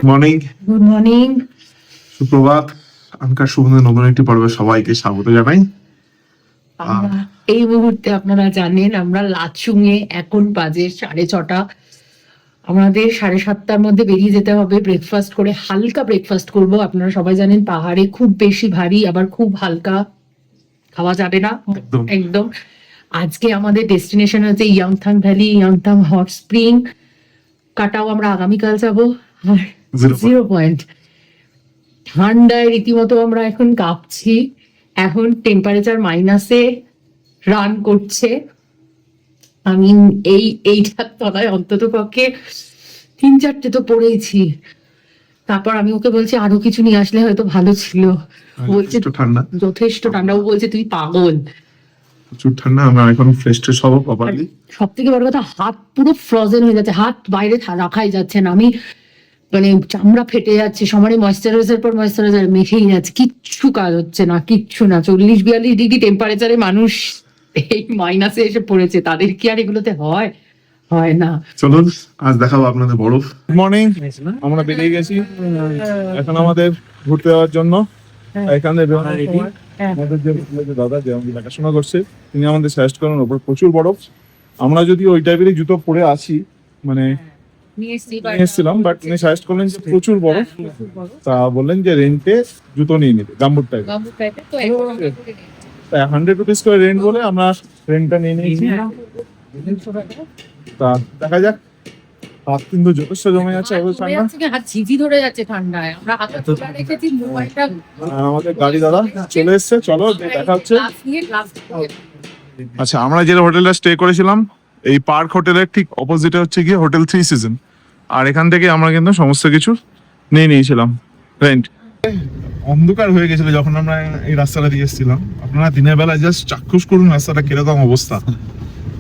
Morning, good morning. সুপ্রভাত। আনকার সুগন্ধে নতুন একটি পর্বে সবাইকে স্বাগত জানাই। আমরা এই মুহূর্তে আপনারা জানেন আমরা লাচুং এ, এখন বাজে 6:30। আমাদের 7:30টার মধ্যে বেরিয়ে যেতে হবে ব্রেকফাস্ট করে। হালকা ব্রেকফাস্ট করব। আপনারা সবাই জানেন পাহাড়ে খুব বেশি ভারী আবার খুব হালকা খাওয়া যাবে না একদম। একদম। আজকে আমাদের ডেস্টিনেশন হচ্ছে Yangthang valley, Yangthang hot spring. কাটাও আমরা আগামীকাল যাবো। আর Zero জিরো পয়েন্ট ঠান্ডায় রীতিমতো আমরা এখন কাঁপছি। এখন টেম্পারেচার মাইনাসে রান করছে। আমি এইটার তলায় অন্তত পক্ষে 3-4টে তো পড়েইছি। তারপর আমি ওকে বলছি আরো কিছু নিয়ে আসলে হয়তো ভালো ছিল। বলছে একটু ঠান্ডা, যথেষ্ট ঠান্ডা। ও বলছে তুই পাগল। প্রচুর ঠান্ডা। আমরা এখন ফ্রেশ ট্রেশ হবো প্রপারলি। সব থেকে বড় কথা, হাত পুরো ফ্রোজেন হয়ে যাচ্ছে, হাত বাইরে রাখাই যাচ্ছে না। আমি মানে চামড়া ফেটে যাচ্ছে, সমানে ময়েশ্চারাইজার পর ময়েশ্চারাইজার মেখেই যাচ্ছে, কিচ্ছু কাজ হচ্ছে না, কিচ্ছু না। 40-42 ডিগ্রি টেম্পারেচারে মানুষ এই মাইনাসে এসে পড়েছে, তাদের কি আর এগুলোতে হয়? হয় না। চলুন আজ দেখাবো আপনাদের বরফ। মর্নিং, আমরা বেরিয়ে গেছি এখন আমাদের ঘুরতে যাওয়ার জন্য। এখানে আমাদের যে দাদা যে আমাদের দেখাশোনা করছে, তিনি আমাদের সাজেস্ট করেন ওপর প্রচুর বরফ। আমরা যদি ওই টাইপেরই জুতো পরে আসি, মানে নিয়ে এসেছিলাম, বাট উনি সাজেস্ট করলেন যে প্রচুর বরফ, তা বললেন যে রেন্টে জুতো নিয়ে নিতে, গাম্বুট টাইপ। তাই 100 রুপিস করে রেন্ট বলে আমরা রেন্টটা নিয়ে নিয়েছি। তা দেখা যাক। হাত কিন্তু যথেষ্ট জমে যাচ্ছে, হাত ঝিঝি ধরে যাচ্ছে ঠান্ডায়। আমরা হাতে তুলে রেখেছি মোবাইলটা। আমাদের গাড়ি দাদা চলে এসছে, চলো দেখা হচ্ছে। আচ্ছা, আমরা যে হোটেলটা স্টে করেছিলাম এই পার্ক হোটেলের ঠিক অপোজিটে হচ্ছে গিয়ে হোটেল 3 সিজন। আর এখান থেকে আমরা কিন্তু সমস্ত কিছু নিয়ে নিয়েছিলাম রেন্ট। অন্ধকার হয়ে গেছিল যখন আমরা এই রাস্তাটা দিয়ে এসেছিলাম। আপনারা দিনের বেলা জাস্ট চাক্ষুষ করুন রাস্তাটা কিরকম অবস্থা,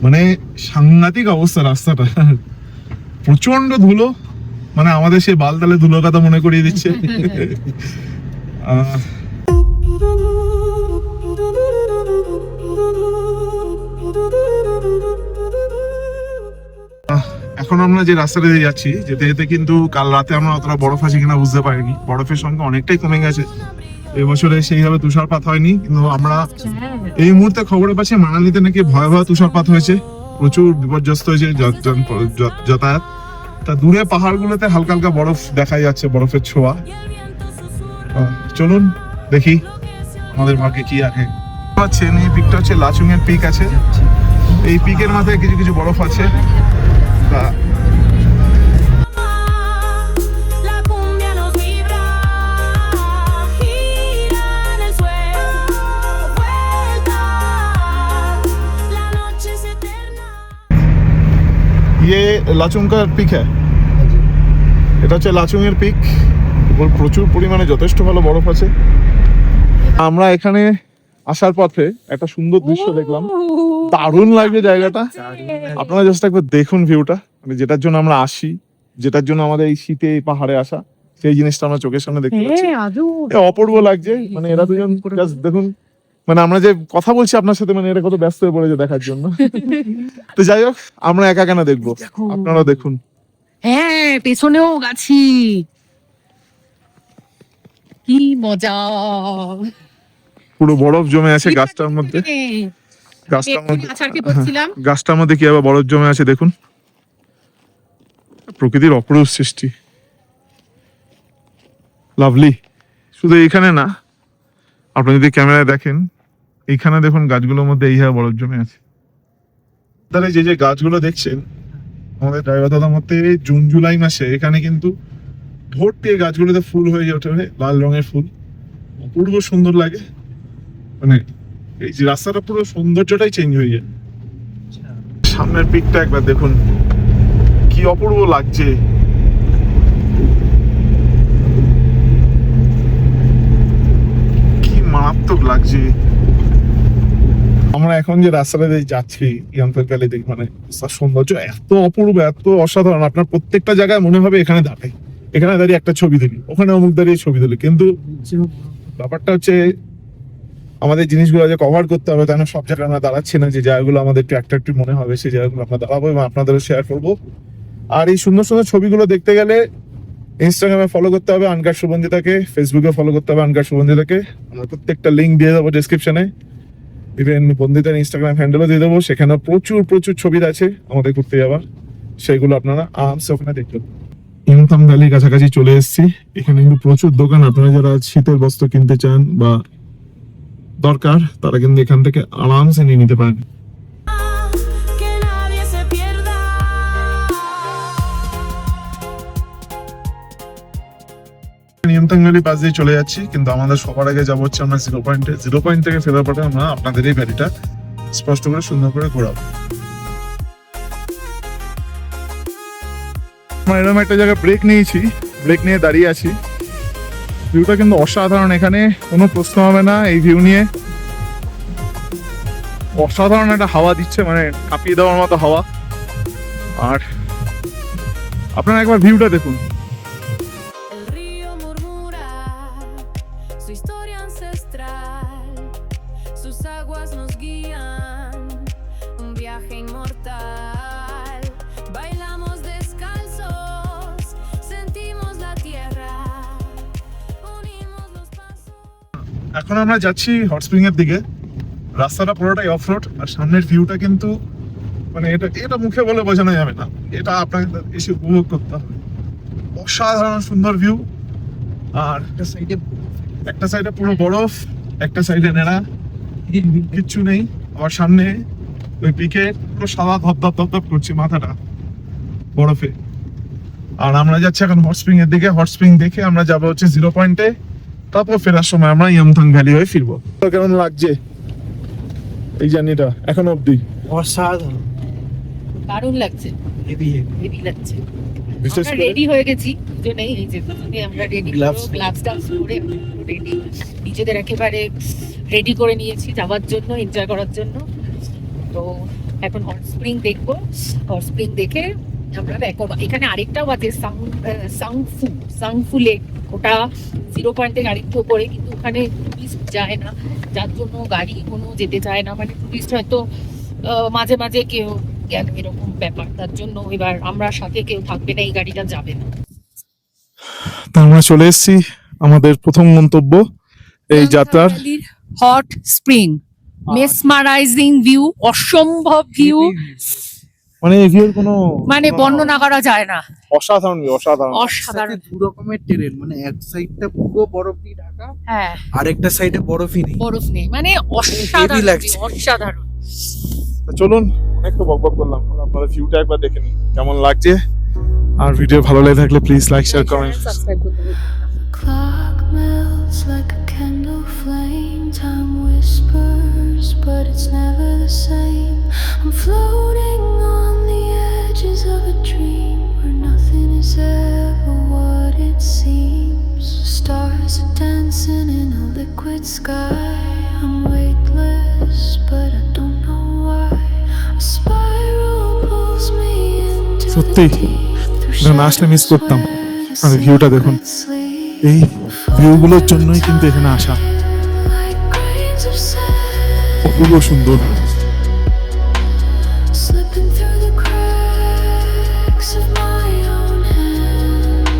মানে সাংঘাতিক অবস্থা রাস্তাটা। প্রচন্ড ধুলো, মানে আমাদের সেই বালতালে ধুলোর কথা মনে করিয়ে দিচ্ছে। এখন আমরা যে রাস্তাটা দিয়ে যাচ্ছি, যেতে যেতে কিন্তু কাল রাতে আমরা অতটা বরফ আছে কিনা বুঝতে পারিনি। বরফের সংখ্যা অনেকটাই কমে গেছে এবছরে, সেইভাবে তুষারপাত হয়নি। কিন্তু আমরা এই মুহূর্তে খবরে পাচ্ছি মানালিতে নাকি ভয়াবহ তুষারপাত হয়েছে, প্রচুর বিপর্যস্ত হয়েছে যাতায়াত। তা দূরে পাহাড়গুলোতে হালকা হালকা বরফ দেখা যাচ্ছে, বরফের ছোঁয়া। চলুন দেখি আমাদের ভাগ্যে কি আছে। পাচ্ছেন এই পিকটা হচ্ছে লাচুং এর পিক আছে। এই পিকের মাথায় কিছু কিছু বরফ আছে। তা ये लाचुং का पिक है। এটা হচ্ছে লাচুং এর পিক। প্রচুর পরিমাণে যথেষ্ট ভালো বরফ আছে। আমরা এখানে আসার পথে একটা সুন্দর দৃশ্য দেখলাম, দারুণ লাগছে জায়গাটা। আপনারা জাস্ট একবার দেখুন ভিউটা, মানে যেটার জন্য আমরা আসি, যেটার জন্য আমাদের এই শীতে এই পাহাড়ে আসা, সেই জিনিসটা আমরা চোখের সামনে দেখতে পাচ্ছি। অপূর্ব লাগছে। মানে এরা দুজন জাস্ট দেখুন, মানে আমরা যে কথা বলছি আপনার সাথে, মানে এরা কত ব্যস্ত হয়ে পড়েছে দেখার জন্য। তো যাই হোক, আমরা একা কেন দেখবো, আপনারা দেখুন। হ্যাঁ, পেছনেও গাছি, কি মজা। পুরো বরফ জমে আছে গাছটার মধ্যে। গাছটার মধ্যে কি আবার বরফ জমে আছে দেখুন। প্রকৃতির অপরূপ সৃষ্টি, লাভলি। শুধু এইখানে না, আপনি যদি ক্যামেরায় দেখেন, এইখানে দেখুন গাছগুলোর মধ্যে এইভাবে বরফ জমে আছে। তাহলে যে যে গাছগুলো দেখছেন, আমাদের ড্রাইভার দাদার মধ্যে জুন জুলাই মাসে এখানে কিন্তু ভর্তি এই গাছগুলোতে ফুল হয়ে ওঠে, লাল রঙের ফুল। অপূর্ব সুন্দর লাগে। মানে এই যে রাস্তাটা পুরো সৌন্দর্যটাই চেঞ্জ হয়ে যায়। সামনের পিকটা একবার দেখুন, কি অপূর্ব লাগছে। কি মারাত্মক লাগছে। আমরা এখন যে রাস্তাটা দিয়ে যাচ্ছি ইয়াংথাং ভ্যালি, মানে সৌন্দর্য এত অপূর্ব, এত অসাধারণ। আপনার প্রত্যেকটা জায়গায় মনে হবে এখানে দাঁড়াই, এখানে দাঁড়িয়ে একটা ছবি তুলি, ওখানে অমুক দাঁড়িয়ে ছবি তুলি। কিন্তু ব্যাপারটা হচ্ছে আমাদের জিনিসগুলো যে কভার করতে হবে, তাই না? সব জায়গায় আমরা দাঁড়াচ্ছি না। যে জায়গাগুলো আমাদের একটু অ্যাট্রাক্টিভ মনে হবে সেই জায়গাগুলো আমরা দাঁড়াবো এবং আপনাদেরও শেয়ার করবো। আর এই সুন্দর সুন্দর ছবিগুলো দেখতে গেলে ইনস্টাগ্রামে ফলো করতে হবে আনকার শুভঞ্জিতাকে, ফেসবুকে ফলো করতে হবে আনকার শুভঞ্জিতাকে। আমরা প্রত্যেকটা লিঙ্ক দিয়ে দেবো ডেসক্রিপশনে, ইভেন বন্দিতার ইনস্টাগ্রাম হ্যান্ডেলও দিয়ে দেবো। সেখানে প্রচুর প্রচুর ছবি আছে আমাদের ঘুরতে যাওয়ার, সেগুলো আপনারা আরামসে ওখানে দেখবেন। ইমতাম ভ্যালির কাছাকাছি চলে এসেছি। এখানে কিন্তু প্রচুর দোকান, আপনারা যারা শীতের বস্ত্র কিনতে চান বা দরকার তারা কিন্তু এখান থেকে আরামসে নিয়ে নিতে পারেন। Que nadie se pierda. Nimtang valley পাশ দিয়ে চলে যাচ্ছি, কিন্তু আমাদের সবার আগে যাবো হচ্ছে আমরা জিরো পয়েন্টে। জিরো পয়েন্ট থেকে ফেরার পরে আমরা আপনাদের এই ভ্যালিটা স্পষ্ট করে সুন্দর করে ঘোরাবো। আমরা এরকম একটা জায়গায় ব্রেক নিয়েছি, ব্রেক নিয়ে দাঁড়িয়ে আছি। ভিউটা কিন্তু অসাধারণ, এখানে কোনো প্রশ্ন হবে না এই ভিউ নিয়ে। অসাধারণ একটা হাওয়া দিচ্ছে, মানে কাঁপিয়ে দেওয়ার মতো হাওয়া। আর আপনারা একবার ভিউটা দেখুন। El río murmura su historia ancestral, sus aguas nos guían, un viaje inmortal. Bailamos descalzos, sentimos la tierra, unimos los pasos. এখন আমরা যাচ্ছি হট স্প্রিং এর দিকে। রাস্তাটা পুরোটাই অফ রোড, আর সামনের ভিউটা কিন্তু মানে এটা মুখে বলে বোঝানো যাবে না, এটা আপনাকে এসে উপভোগ করতে হবে। অসাধারণ সুন্দর ভিউ। আর একটা সাইডে পুরো বরফ, একটা সাইডে নেড়া, কিচ্ছু নেই। আবার সামনে ওই পিকে পুরো সাদা ধপধপ ধপধপ করছে মাথাটা বরফে। আর আমরা যাচ্ছি এখন হট স্প্রিং এর দিকে। হট স্প্রিং দেখে আমরা যাবো হচ্ছে জিরো পয়েন্টে, তারপর ফেরার সময় আমরা ইয়ামথাং ভ্যালি হয়ে ফিরবো। তো কেমন লাগছে এই জার্নিটা এখন অবধি? অসাধারণ, দারুণ লাগছে, হেভি হেভি। হেভি লাগছে। বিশেষ আমরা করে রেডি হয়ে গেছি, দুজনেই এই যে দুজনেই আমরা রেডি, Gloves. গ্লাভস টাভস পরে রেডি, নিজেদের একেবারে রেডি করে নিয়েছি যাওয়ার জন্য, এনজয় করার জন্য। তো এখন হট স্প্রিং দেখবো, হট স্প্রিং দেখে আমরা ব্যাক করবো। এখানে আরেকটাও আছে সাংফু লেক, ওটা জিরো পয়েন্টে গাড়ি করে, কিন্তু ওখানে টুরিস্ট যায় না, যার জন্য গাড়ি কোনো যেতে চায় না, মানে টুরিস্ট হয়তো মাঝে মাঝে কেউ গেল এরকম ব্যাপার, তার জন্য এবার আমরা সাথে কেউ থাকবে না, এই গাড়িটা যাবে না। তা আমরা চলে এসেছি আমাদের প্রথম গন্তব্য এই যাত্রার। হট স্প্রিং, মেসমারাইজিং ভিউ, অসম্ভব ভিউ, মানে এই ভিউর কোনো মানে বর্ণনা করা যায় না, অসাধারণ ভিউ, অসাধারণ। অসাধারণ। দু রকমের টেরেন, মানে এক সাইডটা পুরো বরফ দিয়ে ঢাকা, হ্যাঁ, আরেকটা সাইডে বরফই নেই। বরফ নেই, মানে অসাধারণ লাগছে। view, অসাধারণ। তো চলুন, অনেক তো বকবক করলাম, আপনারা ভিউটা একবার দেখে নিন কেমন লাগছে। আর ভিডিও ভালো লাগে থাকলে please like share comment. Subscribe করতে হবে। Clock melts like a candle flame. Time whispers, but it's never the same. I'm floating on the edges of a dream where nothing is ever what it seems. Stars are dancing in a liquid sky. I'm weightless, but I don't know why. A spiral pulls me into the সত্যি, deep. এটা না আসলে miss করতাম। আর ভিউটা দেখুন, এই ভিউগুলোর জন্যই কিন্তু এখানে আসা, অপূর্ব সুন্দর। Slipping through the cracks of my own hand.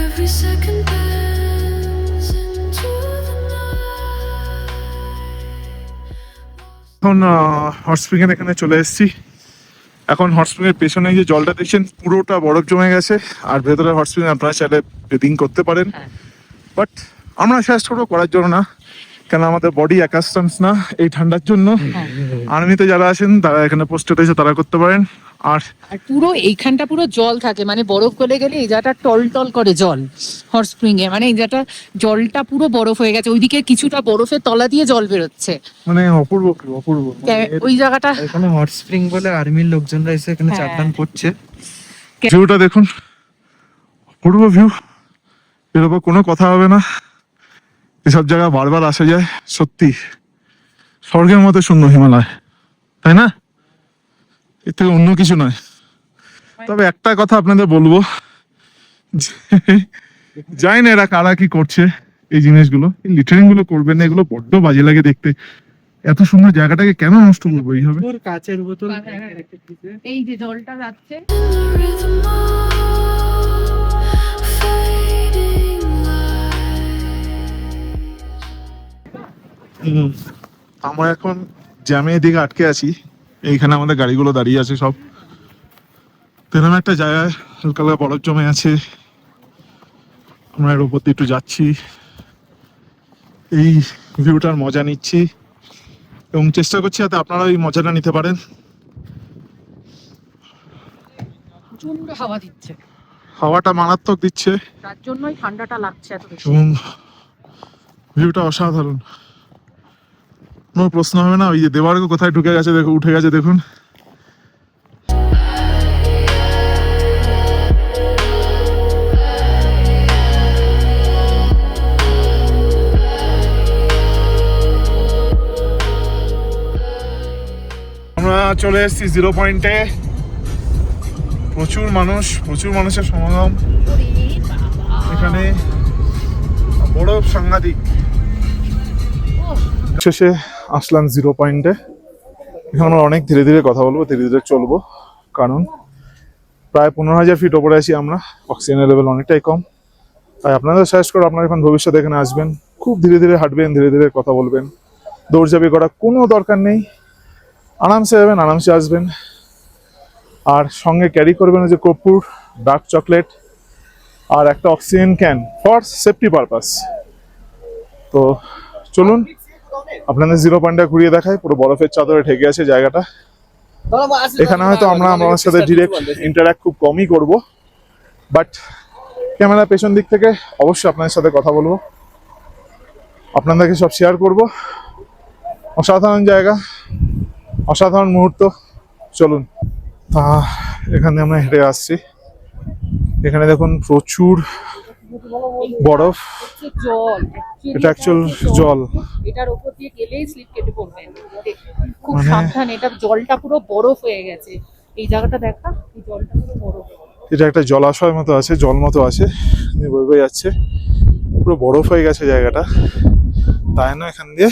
Every second bends into the night. এখন হট স্প্রিং এর এখানে চলে এসেছি। এখন হট স্প্রিং এর পেছনে যে জলটা দেখছেন পুরোটা বরফ জমে গেছে, আর ভেতরে হট স্প্রিং আপনারা চাইলে বেডিং করতে পারেন, হ্যাঁ। বাট আমরা সাজেস্ট করবো করার জন্য না, কেন আমাদের বডি অ্যাকাস্টমস না এই ঠান্ডার জন্য। আর্মিতে যারা আছেন তারা এখানে পোস্টেড আছে, তারা করতে পারেন। আর আর পুরো এইখানটা পুরো জল থাকে, মানে বরফ গলে গেলে এই জায়গাটা টল টল করে জল হট স্প্রিং এ, মানে এই জায়গাটা জলটা পুরো বরফ হয়ে গেছে, ওইদিকে কিছুটা বরফের তলা দিয়ে জল বেরোচ্ছে, মানে অপূর্ব view, অপূর্ব। ওই জায়গাটা। এখানে হট স্প্রিং বলে আর্মির লোকজনরা এসে এখানে হ্যাঁ। চাপদান করছে। ভিউটা দেখুন, অপূর্ব ভিউ, এর উপর কোনো কথা হবে না। এসব জায়গা বারবার আসা যায়, সত্যি স্বর্গের মতো সুন্দর হিমালয়, তাই না? এর থেকে অন্য কিছু নয়। তবে একটা কথা আপনাদের বলবো, জানি না এরা কারা কি করছে এই জিনিসগুলো, এই লিটারিং গুলো করবেন না, এগুলো বড্ড বাজে লাগে দেখতে। এত সুন্দর জায়গাটাকে কেন নষ্ট করবো এইভাবে? তোর কাচের বোতল এই যে জলটা যাচ্ছে, the rhythm of fading light. আমরা এখন জ্যামে এদিকে আটকে আছি। এইখানে আমাদের গাড়িগুলো দাঁড়িয়ে আছে সব। তেরম একটা জায়গায় হালকা হালকা বরফ জমে আছে, আমরা এর উপর দিয়ে একটু যাচ্ছি, এই ভিউটার মজা নিচ্ছি এবং চেষ্টা করছি যাতে আপনারা এই মজাটা নিতে পারেন। প্রচন্ড হাওয়া দিচ্ছে, হাওয়াটা মারাত্মক দিচ্ছে তার জন্যই ঠান্ডাটা লাগছে এত বেশি। এবং ভিউটা অসাধারণ। কোনো প্রশ্ন হবে না। ওই যে দেবার্গ কোথায় ঢুকে গেছে, দেখো উঠে গেছে দেখুন। আমরা চলে এসেছি 0 পয়েন্টে। প্রচুর মানুষের সমাগম এখানে, বরফ সাংঘাতিক। শেষে আসলাম 0 পয়েন্টে। এখানে আমরা অনেক ধীরে ধীরে কথা বলবো, ধীরে ধীরে চলবো, কারণ প্রায় 15,000 ফিট ওপরে আছি আমরা। অক্সিজেনের লেভেল অনেকটাই কম, তাই আপনাদের সাজেস্ট করো আপনারা এখন ভবিষ্যতে এখানে আসবেন, খুব ধীরে ধীরে হাঁটবেন, ধীরে ধীরে কথা বলবেন, দৌড়ঝাঁপি করা কোনো দরকার নেই। আরামসে যাবেন, আরামসে আসবেন। আর সঙ্গে ক্যারি করবেন যে কর্পূর, ডার্ক চকলেট আর একটা oxygen can for safety purpose. তো চলুন আপনাদের 0 পয়েন্টটা ঘুরিয়ে দেখাই। পুরো বরফের চাদরে ঢেকে আছে জায়গাটা। এখানে হয়তো আমরা আমার সাথে ডিরেক্ট ইন্টারঅ্যাক্ট খুব কমই করব, বাট ক্যামেরার পেছন দিক থেকে অবশ্যই আপনাদের সাথে কথা বলবো, আপনাদেরকে সব শেয়ার করব। অসাধারণ জায়গা, অসাধারণ মুহূর্ত। চলুন, এখানে আমরা হেঁটে আসছি। এখানে দেখুন প্রচুর বরফ, জল, এটা অ্যাকচুয়াল জল। এটার উপর দিয়ে গেলেই স্লিপ কেটে পড়বে, খুব মানে- সাবধান। এটা জলটা পুরো বরফ হয়ে গেছে, এই জায়গাটা দেখা, এই জলটা পুরো বরফ। এটা একটা জলাশয় মতো আছে, জল মতো আছে, বয়ে বয়ে যাচ্ছে, পুরো বরফ হয়ে গেছে জায়গাটা। তাই না এখান দিয়ে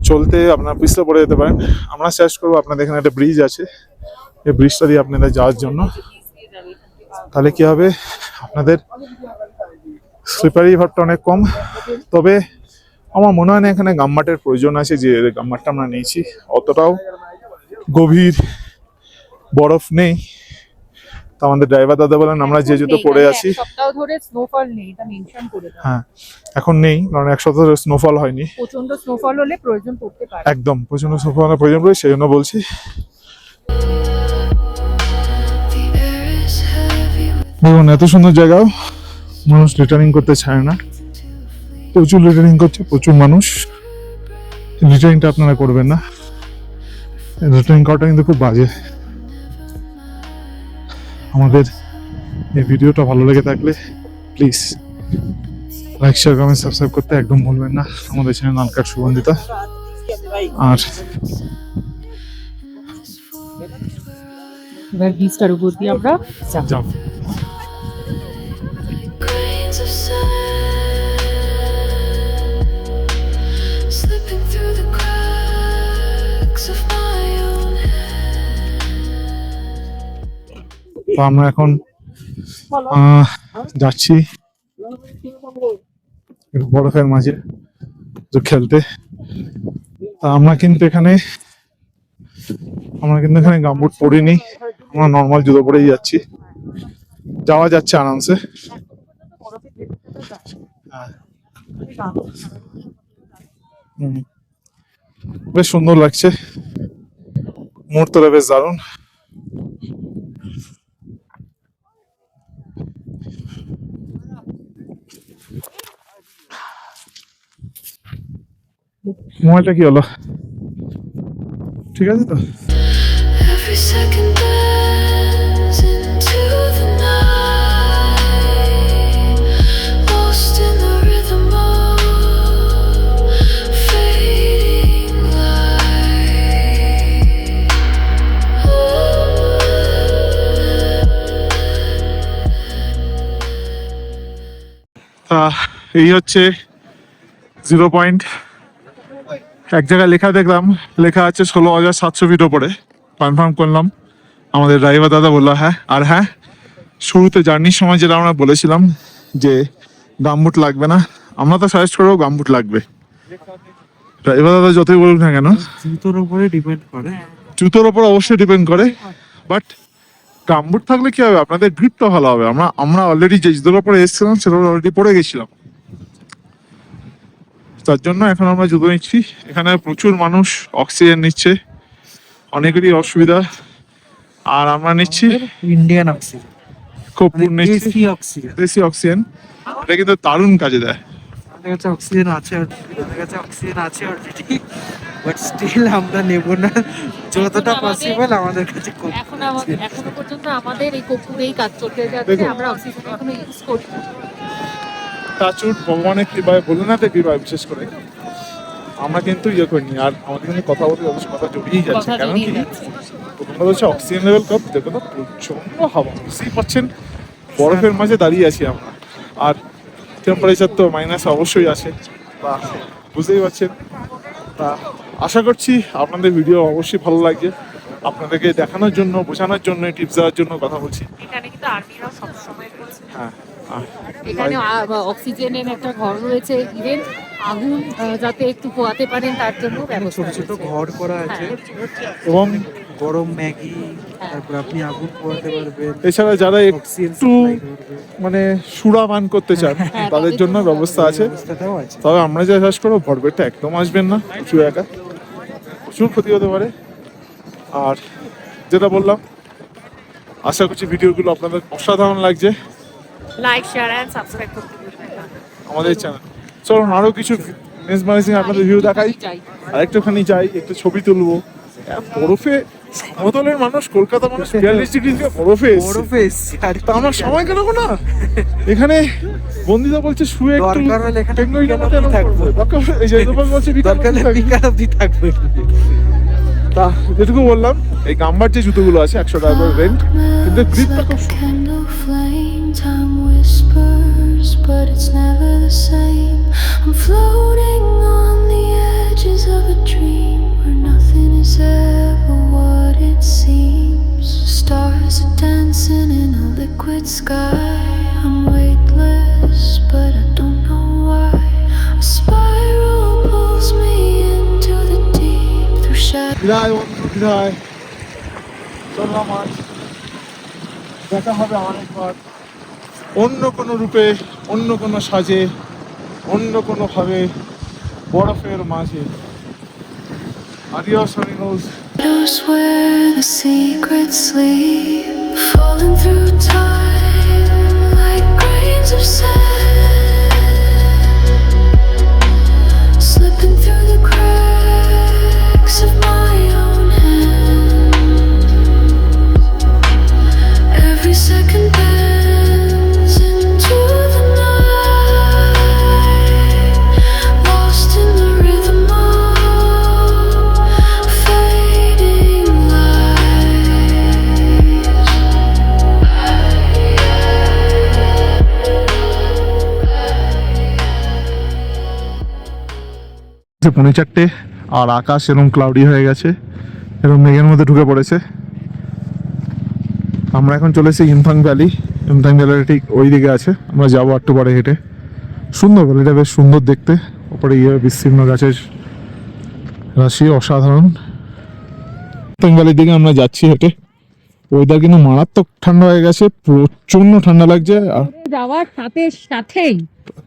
চলতে আপনার পিছলে পড়ে যেতে পারেন। আমরা সাজেস্ট করবো আপনাদের এখানে একটা ব্রিজ আছে, এই ব্রিজটা দিয়ে আপনাদের যাওয়ার জন্য। তাহলে কি হবে, আপনাদের স্লিপারি ভাবটা অনেক কম। তবে আমার মনে হয় না এখানে গাম্মাটের প্রয়োজন আছে, যে গাম্মাটটা আমরা নিয়েছি অতটাও গভীর বরফ নেই। তো আমাদের ড্রাইভার দাদা বলেন আমরা যে জুতো পরে আছি, সপ্তাহ ধরে স্নোফল নেই, এটা মেনশন করে দাও। হ্যাঁ এখন নেই, কারণ 1 সপ্তাহ ধরে স্নোফল হয়নি। প্রচন্ড স্নোফল হলে প্রয়োজন পড়তে পারে। একদম প্রচন্ড স্নোফলের প্রয়োজন পড়ে, সেই জন্য বলছি। The air is heavy with দেখুন এত সুন্দর জায়গাও মানুষ রিটার্নিং করতে চায় না, প্রচুর রিটার্নিং করছে, প্রচুর মানুষ। রিটার্নিংটা আপনারা করবেন না, রিটার্নিং করাটা কিন্তু খুব বাজে। আমাদের এই ভিডিওটা ভালো লেগে থাকলে please like, share, comment, subscribe করতে একদম ভুলবেন না। আমাদের চ্যানেল নালকার সুগন্ধিতা। আর এবার ব্রিজটার উপর দিয়ে আমরা যাব। যাও, grains of sand slipping through the cracks of my own hand. তো আমরা এখন যাচ্ছি একটু বরফের মাঝে একটু খেলতে। তা আমরা কিন্তু এখানে গামবুট পরিনি, আমরা নর্মাল জুতো পরেই যাচ্ছি, যাওয়া যাচ্ছে আরামসে। হ্যাঁ। বেশ সুন্দর লাগছে, মুহূর্তটা বেশ দারুণ। মোবাইলটা কি হলো, ঠিক আছে তো? Every second bends into the night, lost in the rhythm of fading light. এই হচ্ছে 0 পয়েন্ট। এক জায়গায় লেখা দেখলাম, লেখা আছে 16,700 ফিট ওপরে। কনফার্ম করলাম, আমাদের ড্রাইভার দাদা বললো হ্যাঁ। আর হ্যাঁ, শুরুতে জার্নির সময় যেটা আমরা বলেছিলাম যে গামবুট লাগবে না, আমরা তো সাজেস্ট করবো গামবুট লাগবে। ড্রাইভার দাদা যতই বলুক না কেন, জুতোর উপরে ডিপেন্ড করে। জুতোর ওপর অবশ্যই ডিপেন্ড করে, বাট গামবুট থাকলে কি হবে, আপনাদের গ্রিপটা ভালো হবে। আমরা অলরেডি যে জুতোর ওপরে এসেছিলাম সেটা অলরেডি পরে গেছিলাম, তার জন্য এখন আমরা জুতো নিচ্ছি। এখানে প্রচুর মানুষ অক্সিজেন নিচ্ছে, অনেকেরই অসুবিধা। আর আমরা নিচ্ছি ইন্ডিয়ান অক্সিজেন, কর্পূর নিচ্ছি, দেশি অক্সিজেন। দেশি অক্সিজেন। এটা কিন্তু দারুণ কাজে দেয়। আমাদের কাছে অক্সিজেন আছে, আমাদের কাছে অক্সিজেন আছে অলরেডি, বাট স্টিল আমরা নেব না। যতটা পসিবল আমাদের কাছে এখনো পর্যন্ত আমাদের এই কর্পূরেই কাজ চলতে যাচ্ছে, দেখুন। আমরা অক্সিজেন এখনো ইউজ করি। প্রচুর ভগবানের কৃপায়, ভোলেনাথের কৃপায় বিশেষ করে আমরা কিন্তু ইয়ে করিনি। আর আমাদের কিন্তু কথা বলতে অবশ্যই কথা জড়িয়েই যাচ্ছে, কথা কারণ জড়িয়ে কি যাচ্ছে। প্রথমটা হচ্ছে অক্সিজেন লেভেল কম, দেখো তো প্রচন্ড হাওয়া, বুঝতেই পারছেন বরফের মাঝে দাঁড়িয়ে আছি আমরা। আর টেম্পারেচার তো মাইনাস অবশ্যই আছে, তা বুঝতেই পারছেন। তা আশা করছি আপনাদের ভিডিও অবশ্যই ভালো লাগছে। আপনাদেরকে দেখানোর জন্য, বোঝানোর জন্য, টিপস দেওয়ার জন্য কথা বলছি। এখানে কিন্তু আর্মিরাও সবসময় করছে। হ্যাঁ, এখানে অক্সিজেনের একটা ঘর রয়েছে, ইভেন আগুন যাতে একটু পোয়াতে পারেন তার জন্য ব্যবস্থা ছোট ছোট রয়েছে। ঘর করা আছে, এবং গরম ম্যাগি, তারপর আপনি আগুন পোয়াতে পারবেন, এছাড়া যারা অক্সিজেন একটু সাপ্লাই করবে, মানে সুরা পান করতে চান হ্যাঁ, তাদের জন্য ব্যবস্থা আছে। ব্যবস্থাটাও আছে। তবে আমরা যা চাষ করবো ভরপেটটা একদম আসবেন না, প্রচুর একা, প্রচুর ক্ষতি হতে পারে। আর যেটা বললাম, আশা করছি ভিডিওগুলো আপনাদের অসাধারণ লাগছে। লাইক, শেয়ার এন্ড সাবস্ক্রাইব করতে ভুলবেন না। আমাদের চ্যানেল চলুন আরো কিছু মেসমারাইজিং আপনাদের ভিউ দেখাই, আর একটুখানি যাই, একটু ছবি তুলবো। বরফে, সমতলের মানুষ, কলকাতা মানুষ 42 ডিগ্রি থেকে বরফে এসছে। বরফে এসছি, আর তা আমার সময় কেন গো না? এখানে বন্দিতা বলছে শুয়ে একটু দরকার হলে এখানে টেকনোলজি বিকাল অবধি থাকবো। এই যে দোকান বলছে বিকাল দরকার হলে অবধি থাকবো। বিকাল অবধি থাকবে। তা যেটুকু বললাম, এই গাম্বার যে জুতোগুলো আছে 100 টাকা করে রেন্ট, কিন্তু Dark গ্রিপটা like খুব a candle flame, time whispers, but it's never the same. I'm floating on the edges of a dream where nothing is ever what it seems. Stars are dancing in a liquid sky. I'm weightless, but I don't know why. A spiral pulls me into the deep through shadows. বিদায় বন্ধু, বিদায়। চললাম আজ, দেখা হবে অনেকবার, অন্য কোনো রূপে, অন্য কোনো সাজে, অন্য কোনো ভাবে, বরফের মাঝে। Adios amigos. Shadows where the secrets sleep, falling through time like grains of sand, slipping through the cracks of my own hand. Every second bends into the night, lost in the rhythm of fading lights. 4:30 আর আকাশ এরকম cloudy হয়ে গেছে, এরকম মেঘের মধ্যে ঢুকে পড়েছে। আমরা এখন চলে এসেছি ইমফাং ভ্যালি। ইমফাং ভ্যালিটা ঠিক ওই দিকে আছে, আমরা যাবো একটু পরে হেঁটে। সুন্দর ভ্যালিটা, বেশ সুন্দর দেখতে। ওপরে বিস্তীর্ণ গাছের রাশি, অসাধারণ। ইমফাং ভ্যালির দিকে আমরা যাচ্ছি হেঁটে। ওয়েদার কিন্তু মারাত্মক ঠান্ডা হয়ে গেছে, প্রচন্ড ঠান্ডা লাগছে। আর যাওয়ার সাথেই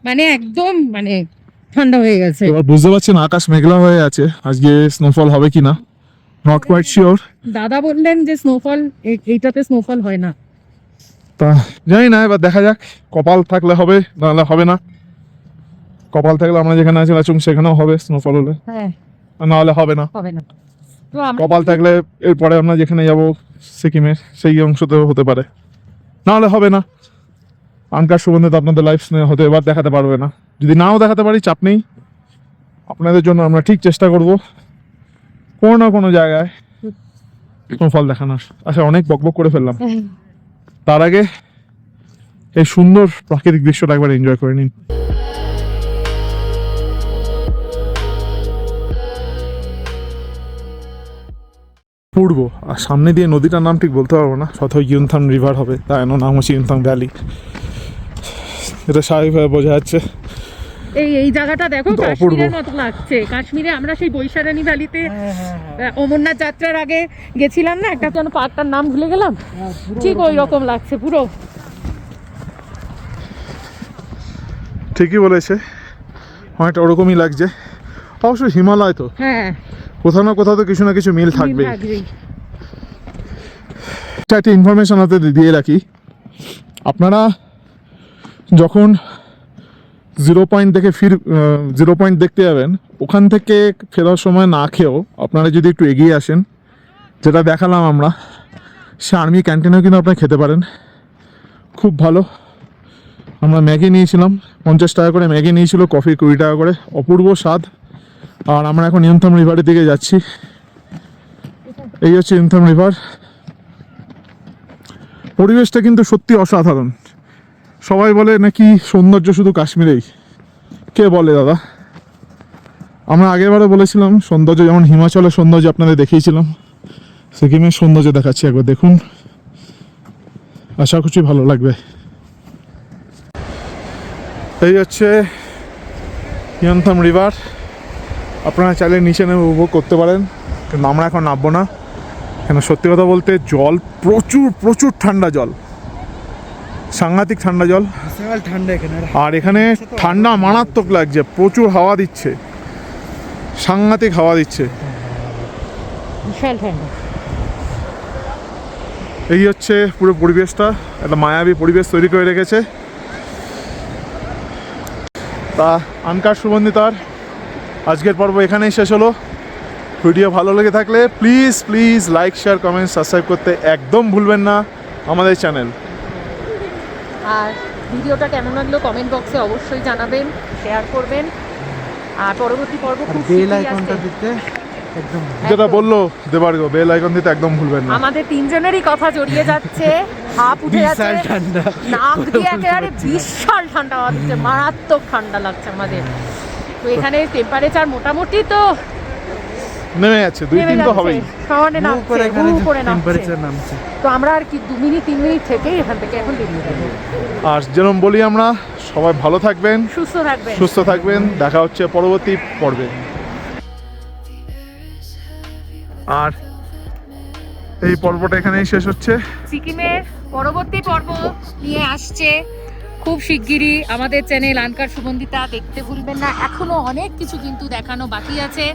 মানে একদম মানে ঠান্ডা হয়ে গেছে। এবার বুঝতে পারছেন আকাশ মেঘলা হয়ে আছে, আজকে স্নোফল হবে কিনা নট কোয়াইট শিওর। দাদা বললেন যে স্নোফল, এইটাতে স্নোফল হয় না। তা জানি না, এবার দেখা যাক। কপাল থাকলে হবে, নাহলে হবে না। কপাল থাকলে আমরা যেখানে আছি লাচুং সেখানেও হবে স্নোফল হলে, হ্যাঁ, আর না হলে হবে না। হবে না। তো আমরা কপাল থাকলে এরপরে আমরা যেখানে যাব সিকিমের সেই অংশতেও হতে পারে, না হলে হবে না। আনকার সুগন্ধে তো আপনাদের লাইফ হতে এবার দেখাতে পারবে না। যদি নাও দেখাতে পারি চাপ নেই, আপনাদের জন্য আমরা ঠিক চেষ্টা করব কোনো না কোনো জায়গায় স্নোফল দেখানোর। আচ্ছা, অনেক বকবক করে ফেললাম। তার আগে এই সুন্দর প্রাকৃতিক দৃশ্যটা একবার এনজয় করে নিন। অপূর্ব। আর সামনে দিয়ে নদীটার নাম ঠিক বলতে পারবো না, শত ইউনথাম রিভার হবে, তাই নাম হচ্ছে ইউনথাম ভ্যালি, এটা স্বাভাবিকভাবে বোঝা যাচ্ছে। এই জায়গাটা দেখো কিন্তু অপূর্ব। কাশ্মীরের মতো লাগছে। কাশ্মীরে আমরা সেই বৈশারানী ভ্যালিতে অমরনাথ যাত্রার আগে গেছিলাম না, একটা যেন পার্কটার নাম ভুলে গেলাম, ঠিক ওই রকম লাগছে পুরো। ঠিকই বলেছে, অনেকটা ওরকমই লাগছে। অবশ্য হিমালয় তো হ্যাঁ, কোথাও না কোথাও তো কিছু না কিছু মিল থাকবেই। থাকবেই। একটা ইনফরমেশন আপনাদের দিয়ে রাখি, আপনারা যখন 0 পয়েন্ট দেখে 0 পয়েন্ট দেখতে যাবেন, ওখান থেকে ফেরার সময় না খেয়েও আপনারা যদি একটু এগিয়ে আসেন, যেটা দেখালাম আমরা, সে আর্মি ক্যান্টিনেও কিন্তু আপনারা খেতে পারেন, খুব ভালো। আমরা ম্যাগি নিয়েছিলাম, 50 টাকা করে ম্যাগি নিয়েছিল, কফি 20 টাকা করে, অপূর্ব স্বাদ। আর আমরা এখন ইউনথাম রিভারের দিকে যাচ্ছি। এই হচ্ছে ইউনথাম রিভার। পরিবেশটা কিন্তু সত্যি অসাধারণ। সবাই বলে নাকি সৌন্দর্য শুধু কাশ্মীরেই, কে বলে দাদা? আমরা আগেরবারে বলেছিলাম সৌন্দর্য যেমন হিমাচলের সৌন্দর্য আপনাদের দেখিয়েছিলাম, সিকিমের সৌন্দর্য দেখাচ্ছি, একবার দেখুন, আশা করছি ভালো লাগবে। এই হচ্ছে ইউনথাম রিভার। আপনারা চাইলে নিচে নেমে উপভোগ করতে পারেন, কিন্তু আমরা এখন নামবো না, কেন সত্যি কথা বলতে জল প্রচুর প্রচুর ঠান্ডা জল, সাংঘাতিক ঠান্ডা জল। বিশাল ঠান্ডা এখানে। আর এখানে ঠান্ডা মারাত্মক লাগছে, প্রচুর হাওয়া দিচ্ছে, সাংঘাতিক হাওয়া দিচ্ছে। বিশাল ঠান্ডা। এই হচ্ছে পুরো পরিবেশটা, একটা মায়াবী পরিবেশ তৈরি করে রেখেছে। তা আনকার সুগন্ধিতার আজকের পর্ব এখানেই শেষ হলো। ভিডিও ভালো লেগে থাকলে please please like, share, comment, subscribe করতে একদম ভুলবেন না আমাদের চ্যানেল। আর ভিডিওটা কেমন লাগলো কমেন্ট বক্সে অবশ্যই জানাবেন, শেয়ার করবেন। আর পরবর্তী পর্ব খুব বেল শীঘ্রই আইকনটা আসছে। দিতে একদম যেটা বললো দেবার্গ, বেল আইকন দিতে একদম ভুলবেন না। আমাদের তিনজনেরই কথা জড়িয়ে যাচ্ছে, হাপ উঠে যাচ্ছে, বিশাল ঠান্ডা। নাক দিয়ে একেবারে বিশাল ঠান্ডা হচ্ছে, মারাত্মক ঠান্ডা লাগছে আমাদের। তো এখানে টেম্পারেচার মোটামুটি তো নেমে যাচ্ছে, 2-3 তো হবেই। সমানে নামছে, উপরে এখানে উপরে নামছে। টেম্পারেচার নামছে। তো আমরা আর কি 2 মিনিট 3 মিনিট থেকেই এখান থেকে এখন বেরিয়ে যাবো। আর যেরকম বলি আমরা, সবাই ভালো থাকবেন, সুস্থ থাকবেন। সুস্থ থাকবেন, দেখা হচ্ছে পরবর্তী পর্বে। আর এই পর্বটা এখানেই শেষ হচ্ছে। সিকিমের পরবর্তী পর্ব নিয়ে আসছে খুব শিগগিরই আমাদের চ্যানেল আনকার সুগন্ধিতা, দেখতে ভুলবেন না। এখনো অনেক কিছু কিন্তু দেখানো বাকি আছে।